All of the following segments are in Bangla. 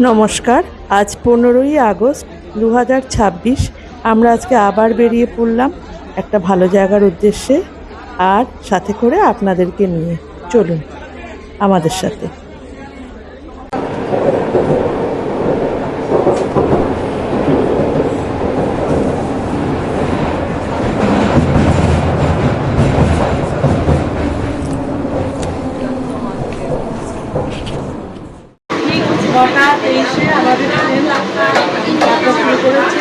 নমস্কার, আজ 15ই আগস্ট 2026। আমরা আজকে আবার বেরিয়ে পড়লাম একটা ভালো জায়গার উদ্দেশ্যে, আর সাথে করে আপনাদেরকে নিয়ে। চলুন আমাদের সাথে। আমাদের ট্রেন যাত্রা শুরু করেছে।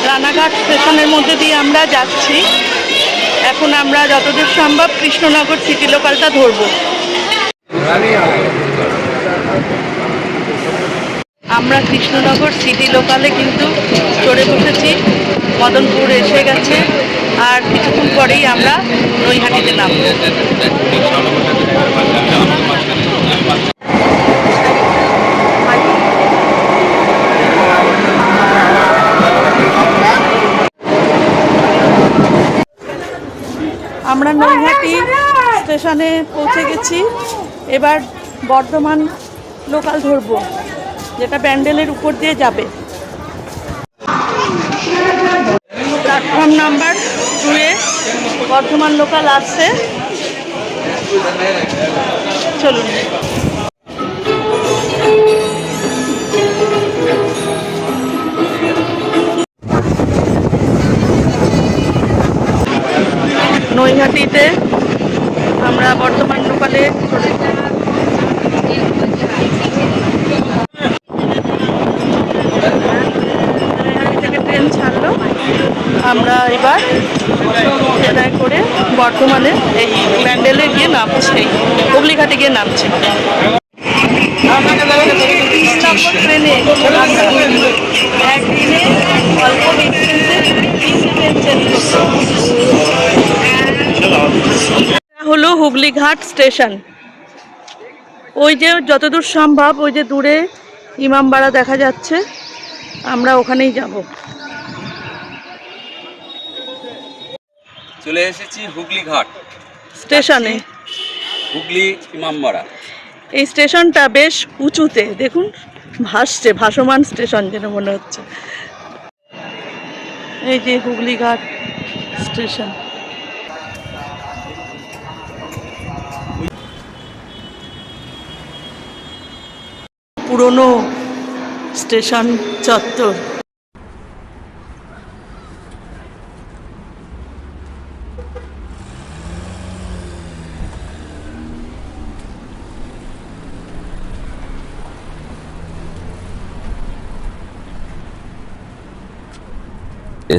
রানাঘাট স্টেশনের মধ্যে দিয়ে আমরা যাচ্ছি। এখন আমরা যতদূর সম্ভব কৃষ্ণনগর সিটি লোকালটা ধরবো। আমরা কৃষ্ণনগর সিটি লোকালে কিন্তু চড়ে বসেছি। মদনপুর এসে গেছে, আর কিছুক্ষণ পরেই আমরা নৈহাটিতে নামব। আমরা নৈহাটি স্টেশনে পৌঁছে গেছি। এবার বর্ধমান লোকাল ধরবো, যেটা ব্যান্ডেলের উপর দিয়ে যাবে। প্ল্যাটফর্ম নাম্বার 2-এ বর্ধমান লোকাল আসছে। চলুন। নৈহাটিতে আমরা বর্ধমান লোকালে চলে থেকে ট্রেন ছাড়লো। আমরা এবার ট্রেনে করে বর্ধমানে এই ব্যান্ডেলে গিয়ে নামছি, হুগলিঘাটে গিয়ে নামছি। ট্রেনে একদিনে অল্প ডিস্টেন্সে 3টে ট্রেন চেঞ্জ করতে হলো হুগলিঘাট স্টেশন। ওই যে যতদূর সম্ভব, ওই যে দূরে ইমামবাড়া দেখা যাচ্ছে, আমরা ওখানেই যাব। চলে এসেছি হুগলিঘাট স্টেশনে। হুগলি ইমামবাড়া। এই স্টেশনটা বেশ উঁচুতে, দেখুন ভাসছে, ভাসমান স্টেশন যেন মনে হচ্ছে। এই যে হুগলিঘাট স্টেশন। পুরনো স্টেশন চত্বর।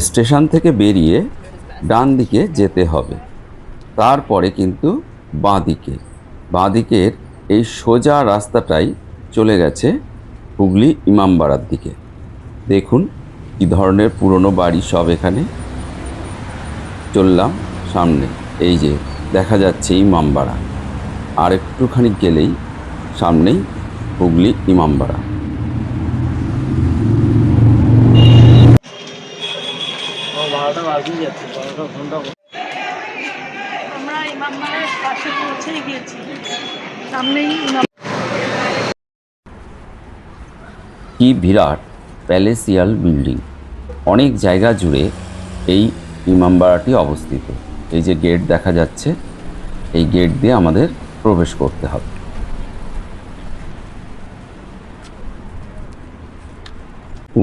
স্টেশন থেকে বেরিয়ে ডান দিকে যেতে হবে, তারপরে কিন্তু বাঁদিকের এই সোজা রাস্তাটাই চলে গেছে হুগলি ইমামবাড়ার দিকে। দেখুন কি ধরনের পুরনো বাড়ি সব এখানে। চললাম সামনে, এই যে দেখা যাচ্ছে ইমামবাড়া, আর একটুখানি গেলেই সামনেই হুগলি ইমামবাড়া। আমরা ইমামবাড়ার পাশে পৌঁছে গিয়েছি, সামনেই কি বিরাট প্যালেসিয়াল বিল্ডিং! অনেক জায়গা জুড়ে এই ইমামবাড়াটি অবস্থিত। এই যে গেট দেখা যাচ্ছে, এই গেট দিয়ে আমাদের প্রবেশ করতে হবে।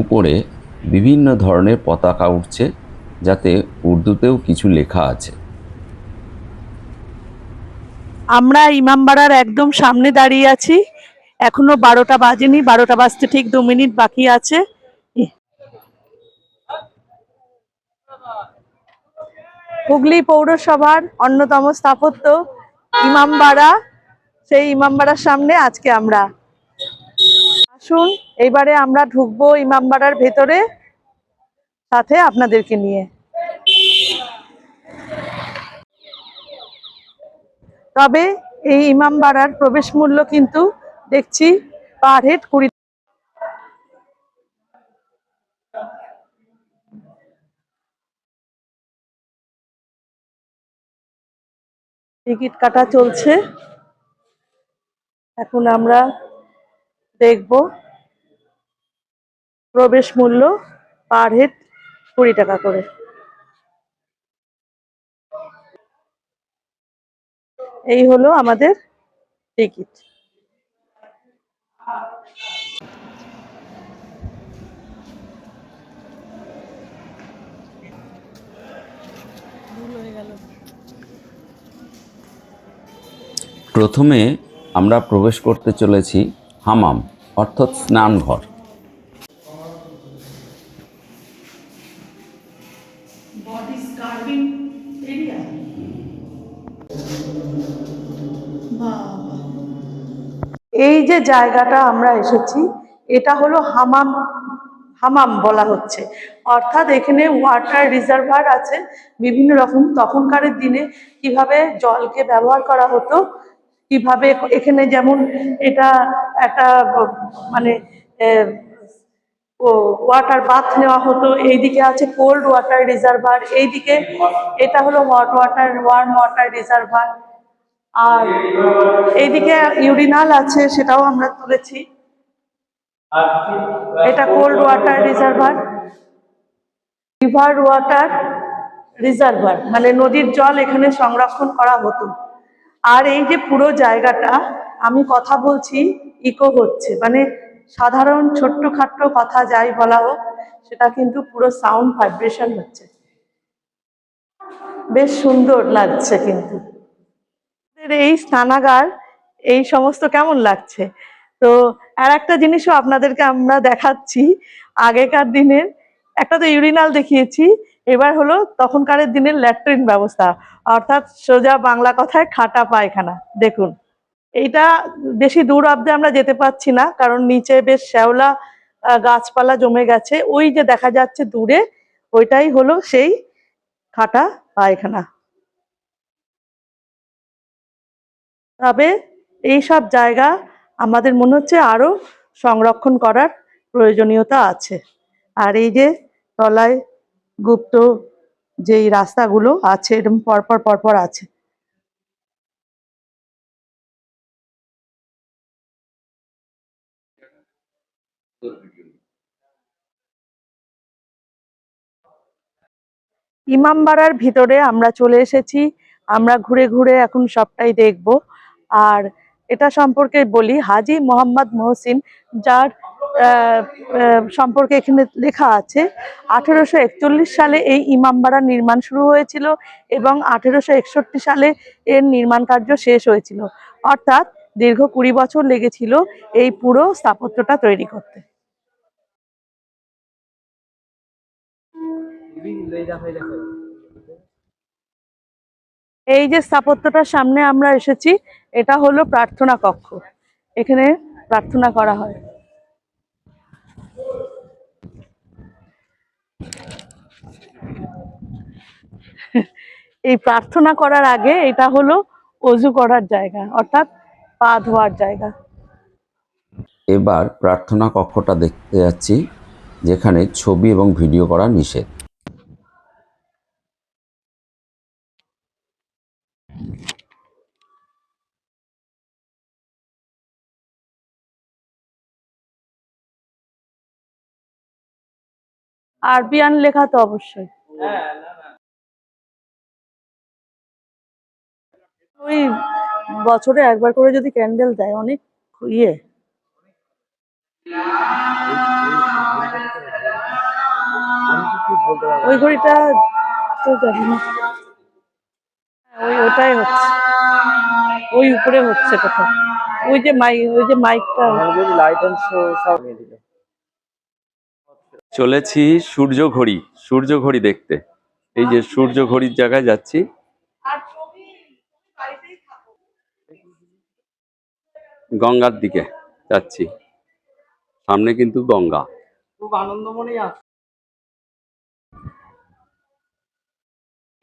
উপরে বিভিন্ন ধরনের পতাকা উঠছে, যাতে উর্দুতেও কিছু লেখা আছে। আমরা ইমামবাড়ার একদম সামনে দাঁড়িয়ে আছি। এখনো 12টা বাজেনি, 12টা বাজতে ঠিক 2 মিনিট বাকি আছে। হুগলি পৌরসভার অন্যতম স্থাপত্য ইমামবাড়া, সেই ইমামবাড়ার সামনে আজকে আমরা। আসুন এইবারে আমরা ঢুকবো ইমামবাড়ার ভেতরে, সাথে আপনাদেরকে নিয়ে। তবে এই ইমামবাড়ার প্রবেশ মূল্য কিন্তু দেখছি পার হেড 20। টিকিট কাটা চলছে। এখন আমরা দেখব প্রবেশ মূল্য পার হেড 20 টাকা করে। এই হলো আমাদের টিকিট। প্রথমে আমরা প্রবেশ করতে চলেছি হামাম অর্থাৎ স্নানঘর। এই যে জায়গাটা আমরা এসেছি এটা হলো হামাম। হামাম বলা হচ্ছে, অর্থাৎ এখানে ওয়াটার রিজার্ভার আছে বিভিন্ন রকম। তখনকার দিনে কিভাবে জলকে ব্যবহার করা হতো, কিভাবে এখানে যেমন এটা একটা মানে ওয়াটার বাথ নেওয়া হতো। এইদিকে আছে কোল্ড ওয়াটার রিজার্ভার, এইদিকে এটা হলো hot water warm water reservoir, আর এইদিকে ইউরিনাল আছে, সেটাও আমরা তুলেছি। এটা cold water reservoir, river water reservoir, মানে নদীর জল এখানে সংরক্ষণ করা হতো। আর এই যে পুরো জায়গাটা আমি কথা বলছি ইকো হচ্ছে, মানে সাধারণ ছোট্টখাট্ট কথা যাই বলা হোক সেটা কিন্তু পুরো সাউন্ড ভাইব্রেশন হচ্ছে। বেশ সুন্দর লাগছে। কিন্তু এই স্নানাগার এই সমস্ত কেমন লাগছে? তো আর একটা জিনিসও আপনাদেরকে আমরা দেখাচ্ছি। আগেকার দিনের একটা তো ইউরিনাল দেখিয়েছি, এবার হলো তখনকার দিনের ল্যাট্রিন ব্যবস্থা, অর্থাৎ সোজা বাংলা কথায় খাটা পায়খানা। দেখুন, এইটা বেশি দূর অব্দে আমরা যেতে পারছি না, কারণ নিচে বেশ শ্যাওলা গাছপালা জমে গেছে। ওই যে দেখা যাচ্ছে দূরে, ওইটাই হলো সেই খাটা পায়খানা। তবে এই সব জায়গা আমাদের মনে হচ্ছে আরো সংরক্ষণ করার প্রয়োজনীয়তা আছে। আর এই যে তলায় গুপ্ত যেই রাস্তাগুলো আছে এরকম পরপর পরপর আছে। ইমামবাড়ার ভিতরে আমরা চলে এসেছি। আমরা ঘুরে ঘুরে এখন সবটাই দেখব। আর এটা সম্পর্কে বলি, হাজী মোহাম্মদ মহসিন, যার সম্পর্কে এখানে লেখা আছে 1841 সালে এই ইমামবাড়ার নির্মাণ শুরু হয়েছিল এবং 1861 সালে এর নির্মাণ কার্য শেষ হয়েছিল। অর্থাৎ দীর্ঘ 20 বছর লেগেছিল এই পুরো স্থাপত্যটা তৈরি করতে। এই যে স্থাপত্যটার সামনে আমরা এসেছি, এটা হলো প্রার্থনা কক্ষ। এখানে প্রার্থনা করা হয়। এই প্রার্থনা করার আগে এটা হলো অজু করার জায়গা, অর্থাৎ পা ধোয়ার জায়গা। এবার প্রার্থনা কক্ষটা দেখতে যাচ্ছি, যেখানে ছবি এবং ভিডিও করা নিষেধ। আরবিয়ান লেখা তো অবশ্যই। ওই বছরে একবার করে যদি ক্যান্ডেল দেয়, অনেক ইয়ে। ওই ঘড়িটা তো জানি না, ওটাই হচ্ছে, ওই উপরে হচ্ছে কোথাও। ওই যে মাইকটা। চলেছি সূর্য ঘড়ি, সূর্য ঘড়ি দেখতে। এই যে সূর্য ঘড়ির জায়গায় যাচ্ছি। গঙ্গার দিকে যাচ্ছি, সামনে কিন্তু গঙ্গা। খুব আনন্দময়ী আছে।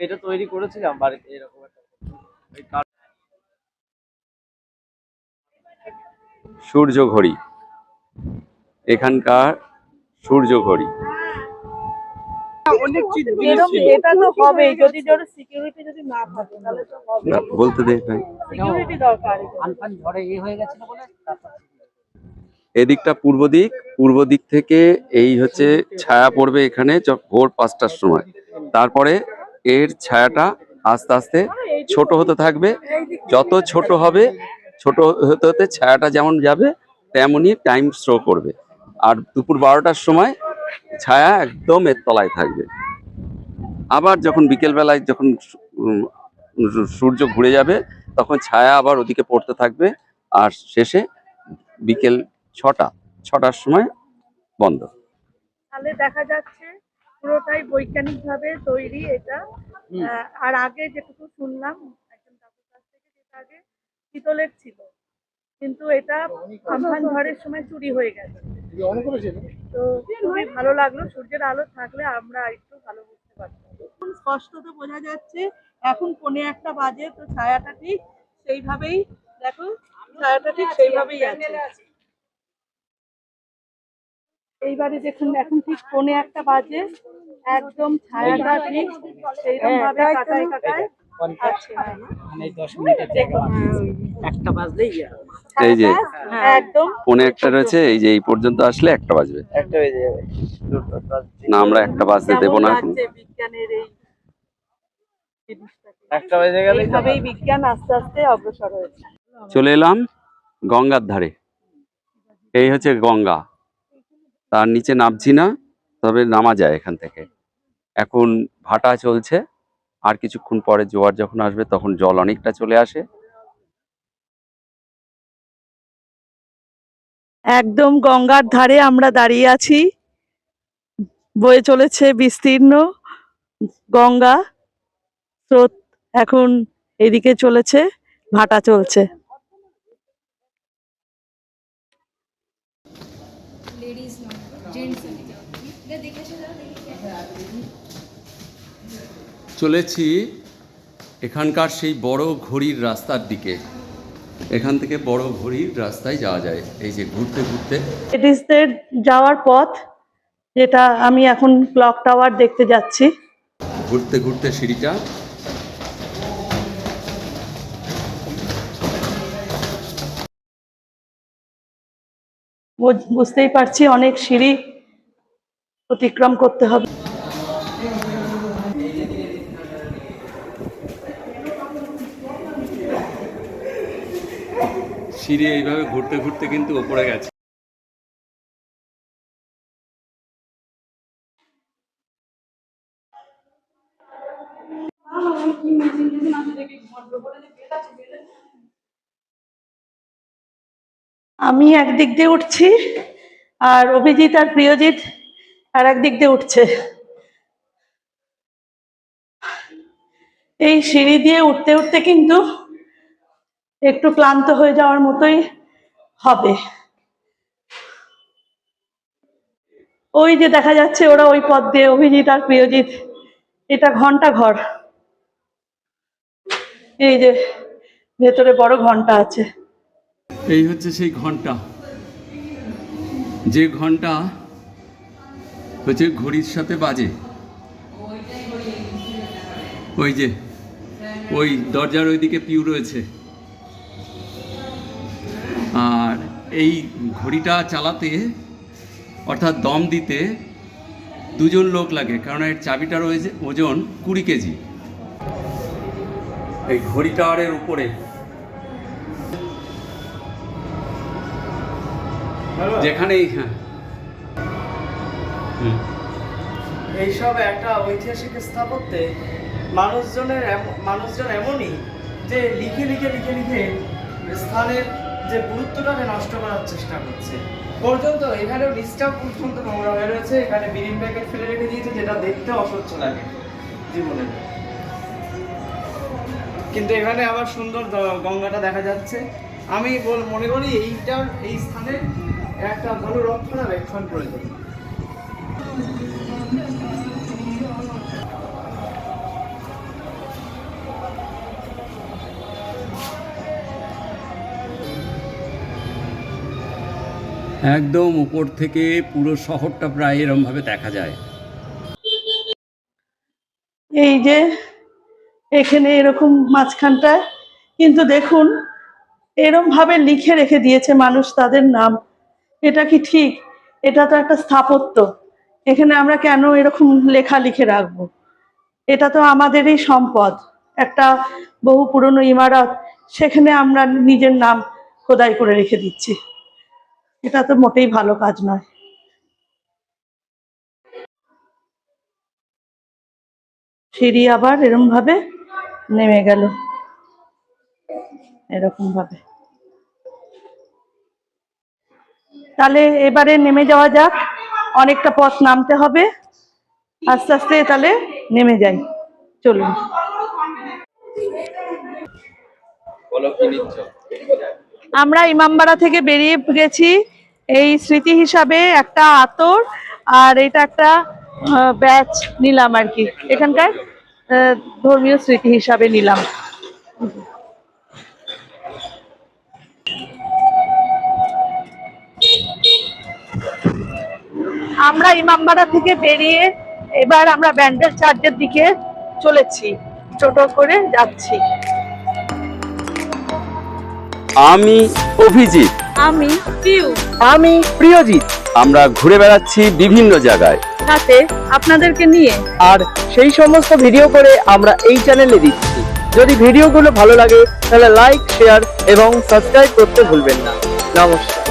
এটা তৈরি করেছিলাম বাড়িতে এরকম একটা। সূর্য ঘড়ি এখানকার সূর্য ঘড়ি। এটা তো হবে যদি সিকিউরিটি যদি না থাকে তাহলে তো হবে। বলতে দে ভাই। সিকিউরিটি দরকার। এদিকটা পূর্ব দিক, পূর্ব দিক থেকে এই হচ্ছে ছায়া পড়বে এখানে ভোর 5টার সময়। তারপরে এর ছায়াটা আস্তে আস্তে ছোট হতে থাকবে, যত ছোট হবে ছোট হতে হতে ছায়াটা যেমন যাবে তেমনই টাইম শো করবে। আর দুপুর 12টার সময় ছায়া একদম এর তলায় থাকবে। আবার যখন বিকেলবেলায় যখন সূর্য ঘুরে যাবে তখন ছায়া আবার ওদিকে পড়তে থাকবে, আর শেষে বিকেল 6টার সময় বন্ধ। তাহলে দেখা যাচ্ছে পুরোটাই বৈজ্ঞানিকভাবে তৈরি এটা। আর আগে যেটুকু শুনলাম একজন কাকুর কাছ থেকে, যেটা আগে পিতলের ছিল, কিন্তু এটা আমফান ঝড়ের সময় চুরি হয়ে গেছে। তো খুবই ভালো লাগলো, সূর্যের আলো থাকলে আমরা একটু ভালো বুঝতে পারতাম। স্পষ্ট তো বোঝা যাচ্ছে এখন 1:45 বাজে, তো ছায়াটা ঠিক সেইভাবেই, দেখো ছায়াটা ঠিক সেইভাবেই আছে। এইবারে দেখুন এখন ঠিক 1:45 বাজে, একদম ছায়াটা ঠিক সেইরকম ভাবে কাটায় কাটায় আছে। একটা বাজলেই এই যে একদম 1:45 রয়েছে, এই যে এই পর্যন্ত আসলে 1টা বাজবে। একটা বেজে যাবে। না, আমরা 1টা বাজতে দেবো না এখন। বিজ্ঞানের এই জিনিসটাকে একটা বেজে গেলেই তো এইভাবেই বিজ্ঞান আস্তে আস্তে অগ্রসর হয়েছে। চলে এলাম গঙ্গার ধারে। এই হচ্ছে গঙ্গা, তার নিচে নামছি না, তবে নামা যায় এখান থেকে। এখন ভাটা চলছে, আর কিছুক্ষণ পরে জোয়ার যখন আসবে তখন জল অনেকটা চলে আসে। একদম গঙ্গার ধারে আমরা দাঁড়িয়ে আছি, বয়ে চলেছে বিস্তীর্ণ গঙ্গা স্রোত। এখন এদিকে চলেছে, ভাটা চলছে। চলেছি এখানকার সেই বড় ঘড়ির রাস্তার দিকে। এখান থেকে বড় ঘড়ির রাস্তায় যাওয়া যায়, এই যে ঘুরতে ঘুরতে। লেডিসদের যাওয়ার পথ, যেটা আমি এখন ক্লক টাওয়ার দেখতে যাচ্ছি। ঘুরতে ঘুরতে সিঁড়িটা বুঝতেই পারছি অনেক সিঁড়ি অতিক্রম করতে হবে। সিঁড়ি এইভাবে ঘুরতে ঘুরতে কিন্তু ওপরে গেছে। আমি একদিক দিয়ে উঠছি আর অভিজিৎ আর প্রিয়জিৎ আর একদিক দিয়ে উঠছে। এই সিঁড়ি দিয়ে উঠতে উঠতে কিন্তু একটু ক্লান্ত হয়ে যাওয়ার মতোই হবে। ওই যে দেখা যাচ্ছে ওরা ওই পথ দিয়ে, অভিজিৎ আর প্রিয়জিৎ। এটা ঘন্টা ঘর, এই যে ভেতরে বড় ঘন্টা আছে। এই হচ্ছে সেই ঘন্টা, যে ঘন্টা হচ্ছে ঘড়ির সাথে বাজে। ওই যে ওই দরজার ওইদিকে পিউ রয়েছে। আর এই ঘড়িটা চালাতে অর্থাৎ দম দিতে 2জন লোক লাগে, কারণ এর চাবিটার ওজন 20 কেজি। এই ঘড়ি টাওয়ারের উপরে যেখানেই এইসব একটা ঐতিহাসিক স্থাপত্যে মানুষজন এমনই যে লিখে লিখে লিখে লিখে স্থানের যে গুরুত্বটাকে নষ্ট করার চেষ্টা করছে। পর্যন্ত এখানেও নিচটাও পর্যন্ত নোংরা হয়ে রয়েছে, এখানে বিড়ির প্যাকেট ফেলে রেখে দিয়েছে, যেটা দেখতে অসহ্য লাগে জীবনে। কিন্তু এখানে আবার সুন্দর গঙ্গাটা দেখা যাচ্ছে। আমি মনে করি এই স্থানের একটা ভালো রক্ষণাবেক্ষণ প্রয়োজন। একদম উপর থেকে পুরো শহরটা প্রায় এরমভাবে দেখা যায়। এই যে এখানে এরকম মাঝখানটায়, কিন্তু দেখুন এরম ভাবে লিখে রেখে দিয়েছে মানুষ তাদের নাম। এটা কি ঠিক? এটা তো একটা স্থাপত্য, এখানে আমরা কেন এরকম লেখা লিখে রাখবো? এটা তো আমাদেরই সম্পদ, একটা বহু পুরনো ইমারত, সেখানে আমরা নিজের নাম খোদাই করে রেখে দিচ্ছি। এটা তো মোটেই ভালো কাজ নয়। সিঁড়ি আবার এরম ভাবে নেমে গেল, এরকম ভাবে। তাহলে এবারে নেমে যাওয়া যাক, অনেকটা পথ নামতে হবে, আস্তে আস্তে তাহলে নেমে যাই, চলুন। আমরা ইমামবাড়া থেকে বেরিয়ে গেছি, এই স্মৃতি হিসাবে একটা আতর আর এটা একটা ব্যাচ নিলাম আর কি, এখানকার ধর্মীয় স্মৃতি হিসাবে নিলাম। আমরা ইমামবাড়া থেকে বেরিয়ে এবার আমরা ব্যান্ডেল চার্চের দিকে চলেছি, টোটো করে যাচ্ছি। আমি অভিজিৎ। আমি পিউ। আমি প্রিয়জিৎ। আমরা ঘুরে বেড়াচ্ছি বিভিন্ন জায়গায়, সাথে আপনাদেরকে নিয়ে। আর সেই সমস্ত ভিডিও করে আমরা এই চ্যানেলে দিচ্ছি। যদি ভিডিওগুলো ভালো লাগে তাহলে লাইক, শেয়ার এবং সাবস্ক্রাইব করতে ভুলবেন না। নমস্কার।